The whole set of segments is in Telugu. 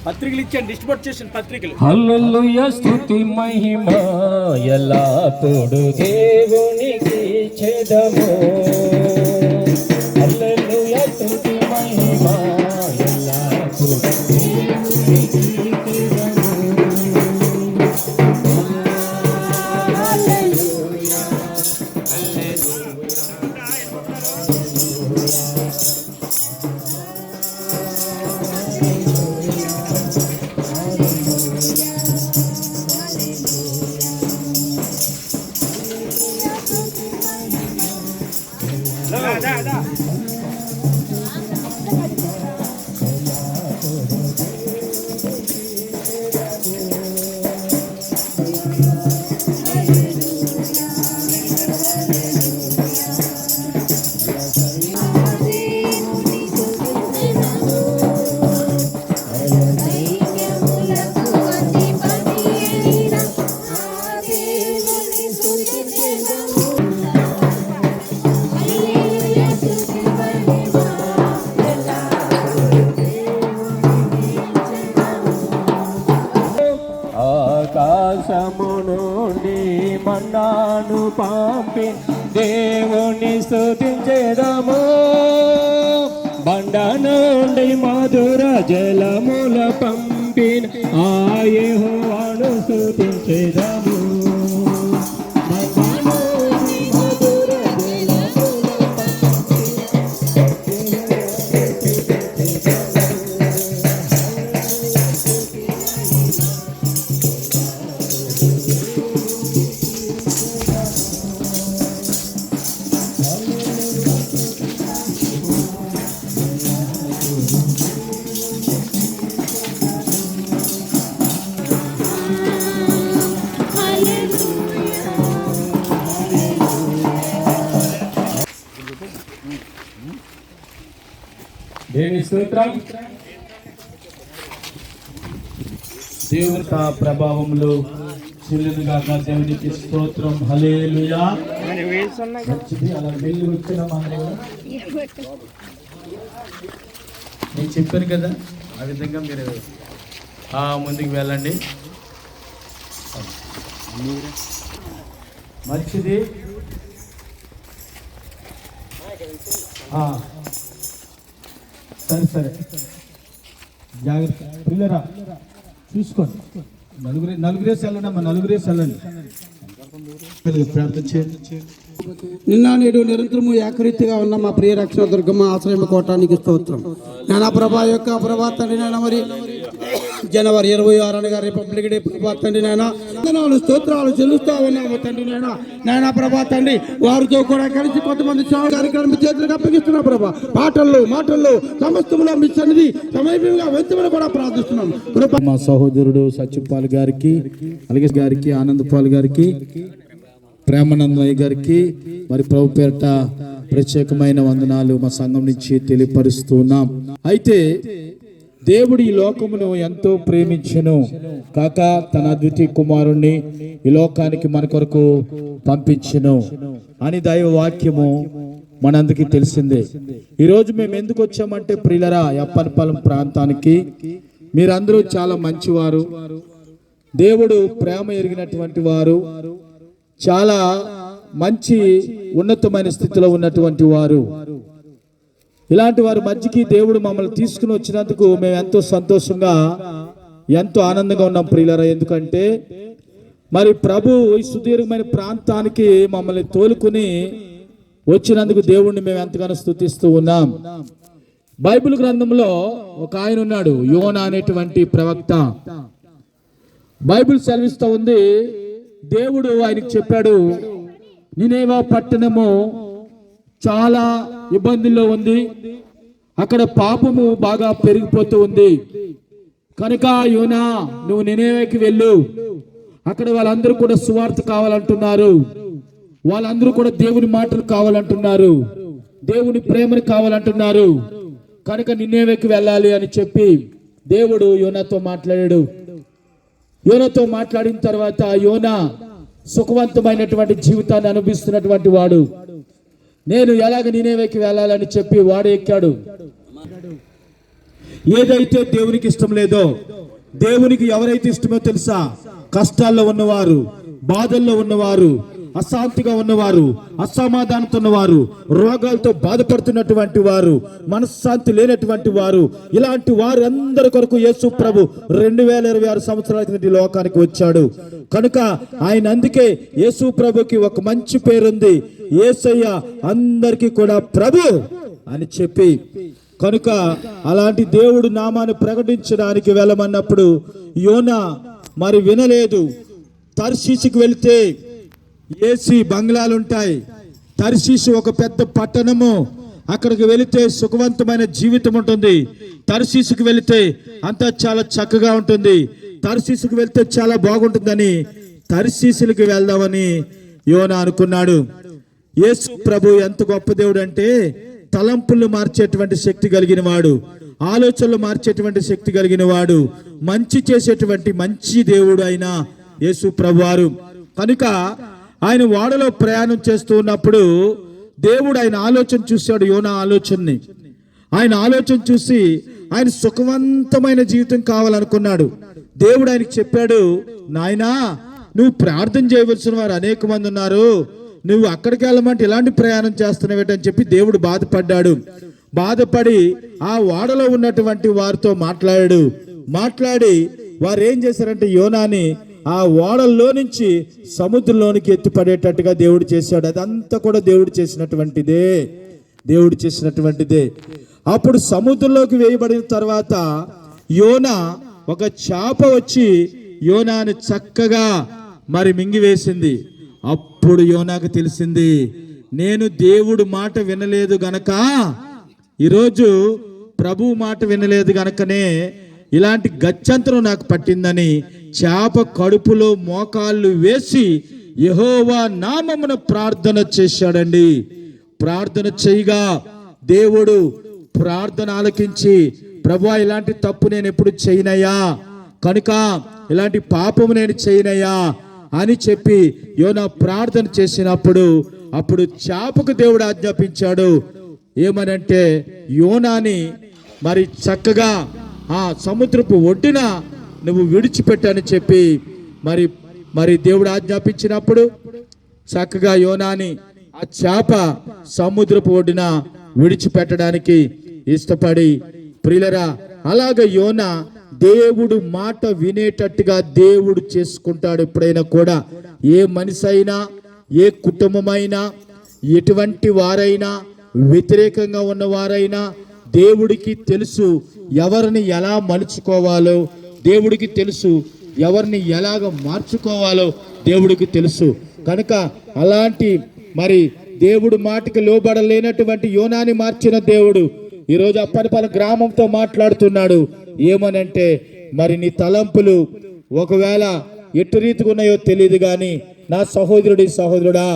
పత్రికలు ఇచ్చాను, డిస్ట్రిబ్యూట్ చేసిన పత్రికలు. హల్లెలూయా స్తుతి మహిమ ఎల్లప్పుడు దేవునికి చెదము. హల్లెలూయా స్తుతి మహిమ ఎల్లప్పుడు దేవునికి చెదము. హల్లెలూయా ఆకాశము నుండి మన్నాను పంపి దేవుని స్తుతించెదము. బండ నుండి మధుర జలముల పంపిన ఆ యెహోవాను స్తుతించెదము. దేవుని స్తోత్రం. దేవుని ప్రభావములు చెల్లునుగా దేవునికి స్తోత్రం. హల్లెలూయా. అలా వెళ్ళి వచ్చిన నేను చెప్పాను కదా, ఆ విధంగా మీరు ముందుకు వెళ్ళండి. మంచిది. సరే సరే, జాగ్రత్త పిల్లరా, చూసుకోండి. నలుగురేసి వెళ్ళండి అమ్మా, నలుగురేసి వెళ్ళండి. ప్రార్థన చేయండి. నిన్న నేడు నిరంతరము ఏకరీతిగా ఉన్న మా ప్రియ రక్షణ దుర్గమ్మ ఆశ్రమ కోటానికి స్తోత్రం. నానా ప్రభా యొక్క ప్రభా తండ్రి నాయన, మరి జనవరి 26 అనగా రిపబ్లిక్ డే ప్రభా తండ్రి నాయన, స్తోత్రాలు చెల్లిస్తా ఉన్నాము తండ్రి నాయన. నాయన ప్రభా తండ్రి, వారితో కూడా కలిసి కొంతమంది కార్యక్రమం చేతులకు అప్పగిస్తున్నా ప్రభా. పాటల్లో మాటల్లో సమస్తములో మీ సన్నిధి సమీపంగా వెంచమని కూడా ప్రార్థిస్తున్నాం. మా సహోదరుడు సత్యపాల్ గారికి, అలాగే గారికి, ఆనంద్ పాల్ గారికి, ప్రేమానందయ్య గారికి మరి ప్రభు పేరిట ప్రత్యేకమైన వందనాలు మా సంఘం నుంచి తెలియపరుస్తున్నాం. అయితే దేవుడు ఈ లోకమును ఎంతో ప్రేమించెను కాక తన అద్వితీయ కుమారుణ్ణి ఈ లోకానికి మన కొరకు పంపించెను అని దైవ వాక్యము మనందరికీ తెలిసిందే. ఈరోజు మేము ఎందుకు వచ్చామంటే ప్రియులరా, అప్పనపాలెం ప్రాంతానికి మీరందరూ చాలా మంచివారు, దేవుడు ప్రేమ ఎరిగినటువంటి వారు, చాలా మంచి ఉన్నతమైన స్థితిలో ఉన్నటువంటి వారు. ఇలాంటి వారి మధ్యకి దేవుడు మమ్మల్ని తీసుకుని వచ్చినందుకు మేము ఎంతో సంతోషంగా, ఎంతో ఆనందంగా ఉన్నాం ప్రియులరా. ఎందుకంటే మరి ప్రభు ఈ సుదీర్ఘమైన ప్రాంతానికి మమ్మల్ని తోలుకుని వచ్చినందుకు దేవుణ్ణి మేము ఎంతగానో స్తుతిస్తూ ఉన్నాం. బైబిల్ గ్రంథంలో ఒక ఆయన ఉన్నాడు, యోనా అనేటువంటి ప్రవక్త. బైబిల్ సెలవిస్తూ ఉంది, దేవుడు ఆయనకు చెప్పాడు, నినేవే పట్టణము చాలా ఇబ్బందుల్లో ఉంది, అక్కడ పాపము బాగా పెరిగిపోతూ ఉంది, కనుక యోనా నువ్వు నినేవేకి వెళ్ళు, అక్కడ వాళ్ళందరూ కూడా సువార్త కావాలంటున్నారు, వాళ్ళందరూ కూడా దేవుని మాటలు కావాలంటున్నారు, దేవుని ప్రేమను కావాలంటున్నారు, కనుక నినేవేకి వెళ్ళాలి అని చెప్పి దేవుడు యోనాతో మాట్లాడాడు. యోనాతో మాట్లాడిన తర్వాత యోనా సుఖవంతమైనటువంటి జీవితాన్ని అనుభవిస్తున్నటువంటి వాడు. నేను ఎలాగ నినేవేకి వెళ్ళాలని చెప్పి వాడు ఎక్కాడు. ఏదైతే దేవునికి ఇష్టం లేదో, దేవునికి ఎవరైతే ఇష్టమో తెలుసా? కష్టాల్లో ఉన్నవారు, బాధల్లో ఉన్నవారు, అశాంతిగా ఉన్నవారు, అసమాధానంతో ఉన్నవారు, రోగాలతో బాధపడుతున్నటువంటి వారు, మనశ్శాంతి లేనటువంటి వారు, ఇలాంటి వారు అందరి కొరకు యేసు ప్రభు 2026 సంవత్సరాల కిందటి లోకానికి వచ్చాడు. కనుక ఆయన అందుకే యేసు ప్రభుకి ఒక మంచి పేరుంది, యేసయ్య అందరికీ కూడా ప్రభు అని చెప్పి. కనుక అలాంటి దేవుడు నామాన్ని ప్రకటించడానికి వెళ్ళమన్నప్పుడు యోనా మరి వినలేదు. తర్షీషుకు వెళితే ఏసీ బంగ్లాలు ఉంటాయి. తర్షీషు ఒక పెద్ద పట్టణము. అక్కడికి వెళితే సుఖవంతమైన జీవితం ఉంటుంది. తర్షీషుకు వెళితే అంతా చాలా చక్కగా ఉంటుంది. తర్షీషుకు వెళితే చాలా బాగుంటుందని తర్షీషులకు వెళ్దామని యోనా అనుకున్నాడు. యేసు ప్రభు ఎంత గొప్ప దేవుడు అంటే, తలంపులు మార్చేటువంటి శక్తి కలిగిన వాడు, ఆలోచనలు మార్చేటువంటి శక్తి కలిగిన వాడు, మంచి చేసేటువంటి మంచి దేవుడు అయిన యేసు ప్రభువారు. కనుక ఆయన ఓడలో ప్రయాణం చేస్తూ ఉన్నప్పుడు దేవుడు ఆయన ఆలోచన చూశాడు, యోనా ఆలోచనని. ఆయన ఆలోచన చూసి ఆయన సుఖవంతమైన జీవితం కావాలనుకున్నాడు. దేవుడు ఆయనకి చెప్పాడు, నాయనా నువ్వు ప్రార్థన చేయవలసిన వారు అనేక మంది ఉన్నారు, నువ్వు అక్కడికి వెళ్ళమంటే ఇలాంటి ప్రయాణం చేస్తున్నావేటని చెప్పి దేవుడు బాధపడ్డాడు. బాధపడి ఆ ఓడలో ఉన్నటువంటి వారితో మాట్లాడి వారు ఏం చేశారంటే యోనాని ఆ ఓడల్లో నుంచి సముద్రంలోనికి ఎత్తిపడేటట్టుగా దేవుడు చేశాడు. అదంతా కూడా దేవుడు చేసినటువంటిదే. అప్పుడు సముద్రంలోకి వేయబడిన తర్వాత యోనా ఒక చేప వచ్చి యోనాని చక్కగా మరి మింగివేసింది. అప్పుడు యోనాకు తెలిసింది, నేను దేవుడు మాట వినలేదు గనక, ఈరోజు ప్రభు మాట వినలేదు గనకనే ఇలాంటి గత్యంతరం నాకు పట్టిందని చేప కడుపులో మోకాళ్ళు వేసి యెహోవా నామమున ప్రార్థన చేశాడండి. ప్రార్థన చేయగా దేవుడు ప్రార్థన ఆలకించి, ప్రభువా ఇలాంటి తప్పు నేను ఎప్పుడు చేయనయ్యా, కనుక ఇలాంటి పాపము నేను చేయనయ్యా అని చెప్పి యోనా ప్రార్థన చేసినప్పుడు అప్పుడు చేపకు దేవుడు ఆజ్ఞాపించాడు. ఏమనంటే యోనాని మరి చక్కగా ఆ సముద్రపు ఒడ్డున నువ్వు విడిచిపెట్టని చెప్పి మరి దేవుడు ఆజ్ఞాపించినప్పుడు చక్కగా యోనాని ఆ చేప సముద్రపు ఒడ్డున విడిచిపెట్టడానికి ఇష్టపడి, ప్రియులరా అలాగ యోనా దేవుడు మాట వినేటట్టుగా దేవుడు చేసుకుంటాడు. ఎప్పుడైనా కూడా ఏ మనిషి అయినా, ఏ కుటుంబమైనా, ఎటువంటి వారైనా, వ్యతిరేకంగా ఉన్నవారైనా దేవుడికి తెలుసు ఎవరిని ఎలా మలుచుకోవాలో, దేవుడికి తెలుసు ఎవరిని ఎలాగ మార్చుకోవాలో దేవుడికి తెలుసు. కనుక అలాంటి మరి దేవుడు మాటకి లోబడలేనటువంటి యోనాని మార్చిన దేవుడు ఈరోజు అప్పటిపల్లి గ్రామంతో మాట్లాడుతున్నాడు. ఏమనంటే మరి నీ తలంపులు ఒకవేళ ఎటు రీతిగా ఉన్నాయో తెలియదు కానీ నా సహోదరుడా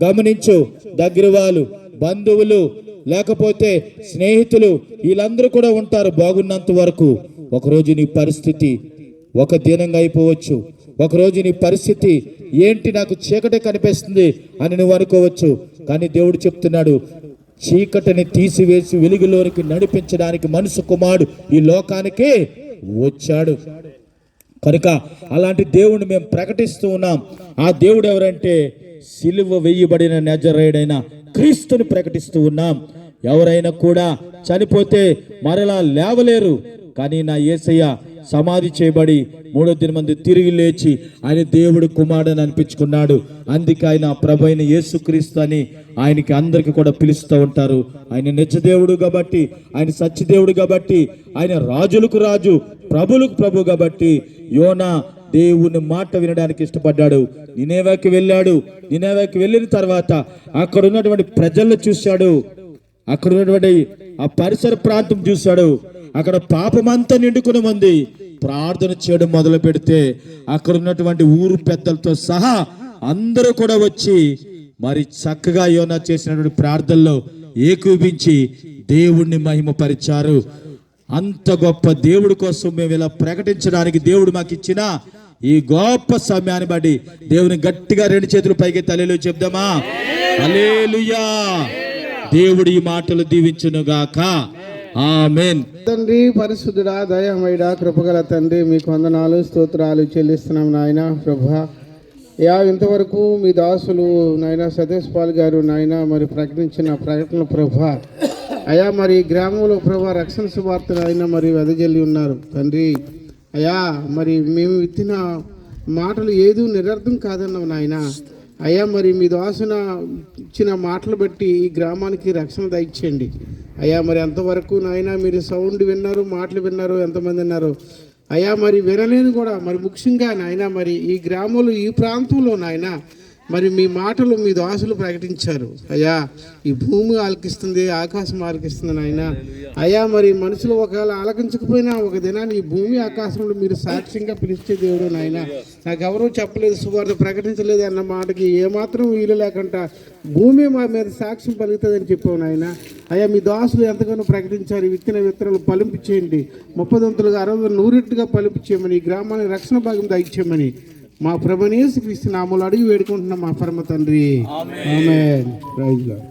గమనించు, దగ్గర వాళ్ళు, బంధువులు, లేకపోతే స్నేహితులు వీళ్ళందరూ కూడా ఉంటారు బాగున్నంత వరకు. ఒకరోజు నీ పరిస్థితి ఒక దినంగా అయిపోవచ్చు. ఒకరోజు నీ పరిస్థితి ఏంటి, నాకు చీకటి కనిపిస్తుంది అని నువ్వు అనుకోవచ్చు. కానీ దేవుడు చెప్తున్నాడు, చీకటిని తీసివేసి వెలుగులోనికి నడిపించడానికి మనుష్య కుమారుడు ఈ లోకానికి వచ్చాడు. కనుక అలాంటి దేవుడిని మేము ప్రకటిస్తూ ఉన్నాం. ఆ దేవుడు ఎవరంటే సిలువ వేయబడిన నజరేయుడైన క్రీస్తుని ప్రకటిస్తూ ఉన్నాం. ఎవరైనా కూడా చనిపోతే మరలా లేవలేరు, కానీ నా యేసయ్య సమాధి చేయబడి 3వ దినమందు తిరిగి లేచి ఆయన దేవుడు కుమారుడని అనిపించుకున్నాడు. అందుకే ఆయన ప్రభు అయిన యేసుక్రీస్తు అని ఆయనకి అందరికి కూడా పిలుస్తూ ఉంటారు. ఆయన నిజదేవుడు కాబట్టి, ఆయన సత్యదేవుడు కాబట్టి, ఆయన రాజులకు రాజు, ప్రభులకు ప్రభు కాబట్టి యోనా దేవుని మాట వినడానికి ఇష్టపడ్డాడు. నినేవేకి వెళ్ళాడు. నినేవేకి వెళ్ళిన తర్వాత అక్కడ ఉన్నటువంటి ప్రజలను చూశాడు. అక్కడ ఉన్నటువంటి ఆ పరిసర ప్రాంతం చూశాడు. అక్కడ పాపమంతా నిండుకుని ఉంది. ప్రార్థన చేయడం మొదలు పెడితే అక్కడ ఉన్నటువంటి ఊరు పెద్దలతో సహా అందరూ కూడా వచ్చి మరి చక్కగా యోనా చేసినటువంటి ప్రార్థనలో ఏకీభించి దేవుణ్ణి మహిమపరిచారు. అంత గొప్ప దేవుడి కోసం మేము ఇలా ప్రకటించడానికి దేవుడు మాకు ఇచ్చిన ఈ గొప్ప సమయాన్ని బట్టి దేవుని గట్టిగా 2 చేతులు పైకి హల్లెలూయా చెప్దామా? హల్లెలూయా. దేవుడి ఈ మాటలు దీవించునుగాక. ఆమేన్. తండ్రి పరిశుద్ధుడా, దయామయుడా, కృపగల తండ్రి, మీకు వందనాలు స్తోత్రాలు చెల్లిస్తున్నాం నాయన ప్రభా. ఇంతవరకు మీ దాసులు నాయన సతీష్ పాల్ గారు నాయన మరి ప్రకటించిన ప్రకటన ప్రభా, మరి గ్రామంలో ప్రభా రక్షణ సువార్తను ఆయన మరి వెదజల్లి ఉన్నారు తండ్రి. మరి మేము విత్తిన మాటలు ఏదో నిరర్థం కాదన్నావు నాయన. మరి మీ దాసున ఇచ్చిన మాటలు బట్టి ఈ గ్రామానికి రక్షణ దయచేయండి మరి ఎంతవరకు నాయన మీరు సౌండ్ విన్నారు, మాటలు విన్నారు, ఎంతమంది విన్నారు మరి వినలేని కూడా మరి ముఖ్యంగా నాయన మరి ఈ గ్రామంలో ఈ ప్రాంతంలో నాయన మరి మీ మాటలు మీ దాసులు ప్రకటించారు ఈ భూమి ఆలకిస్తుంది, ఆకాశం ఆలకిస్తుంది నాయన. మరి మనుషులు ఒకవేళ ఆలకించకపోయినా ఒక దినాన్ని ఈ భూమి ఆకాశంలో మీరు సాక్ష్యంగా పిలిచే దేవుడు నాయన. నాకెవరూ చెప్పలేదు, సువార్త ప్రకటించలేదు అన్న మాటకి ఏమాత్రం వీలు లేకుండా భూమి మా మీద సాక్ష్యం పలుకుతుందని చెప్పావు నాయన. మీ దాసులు ఎంతగానో ప్రకటించారు. విత్తన విత్తనాలు పలింపు చేయండి, 30 60 100 పలింపు చేయమని, ఈ గ్రామానికి రక్షణ భాగం దయచేయమని మా ప్రభువు యేసు క్రీస్తు నామములో అడిగి వేడుకుంటున్నాం మా పరమ తండ్రి. ఆమేన్. Praise lord.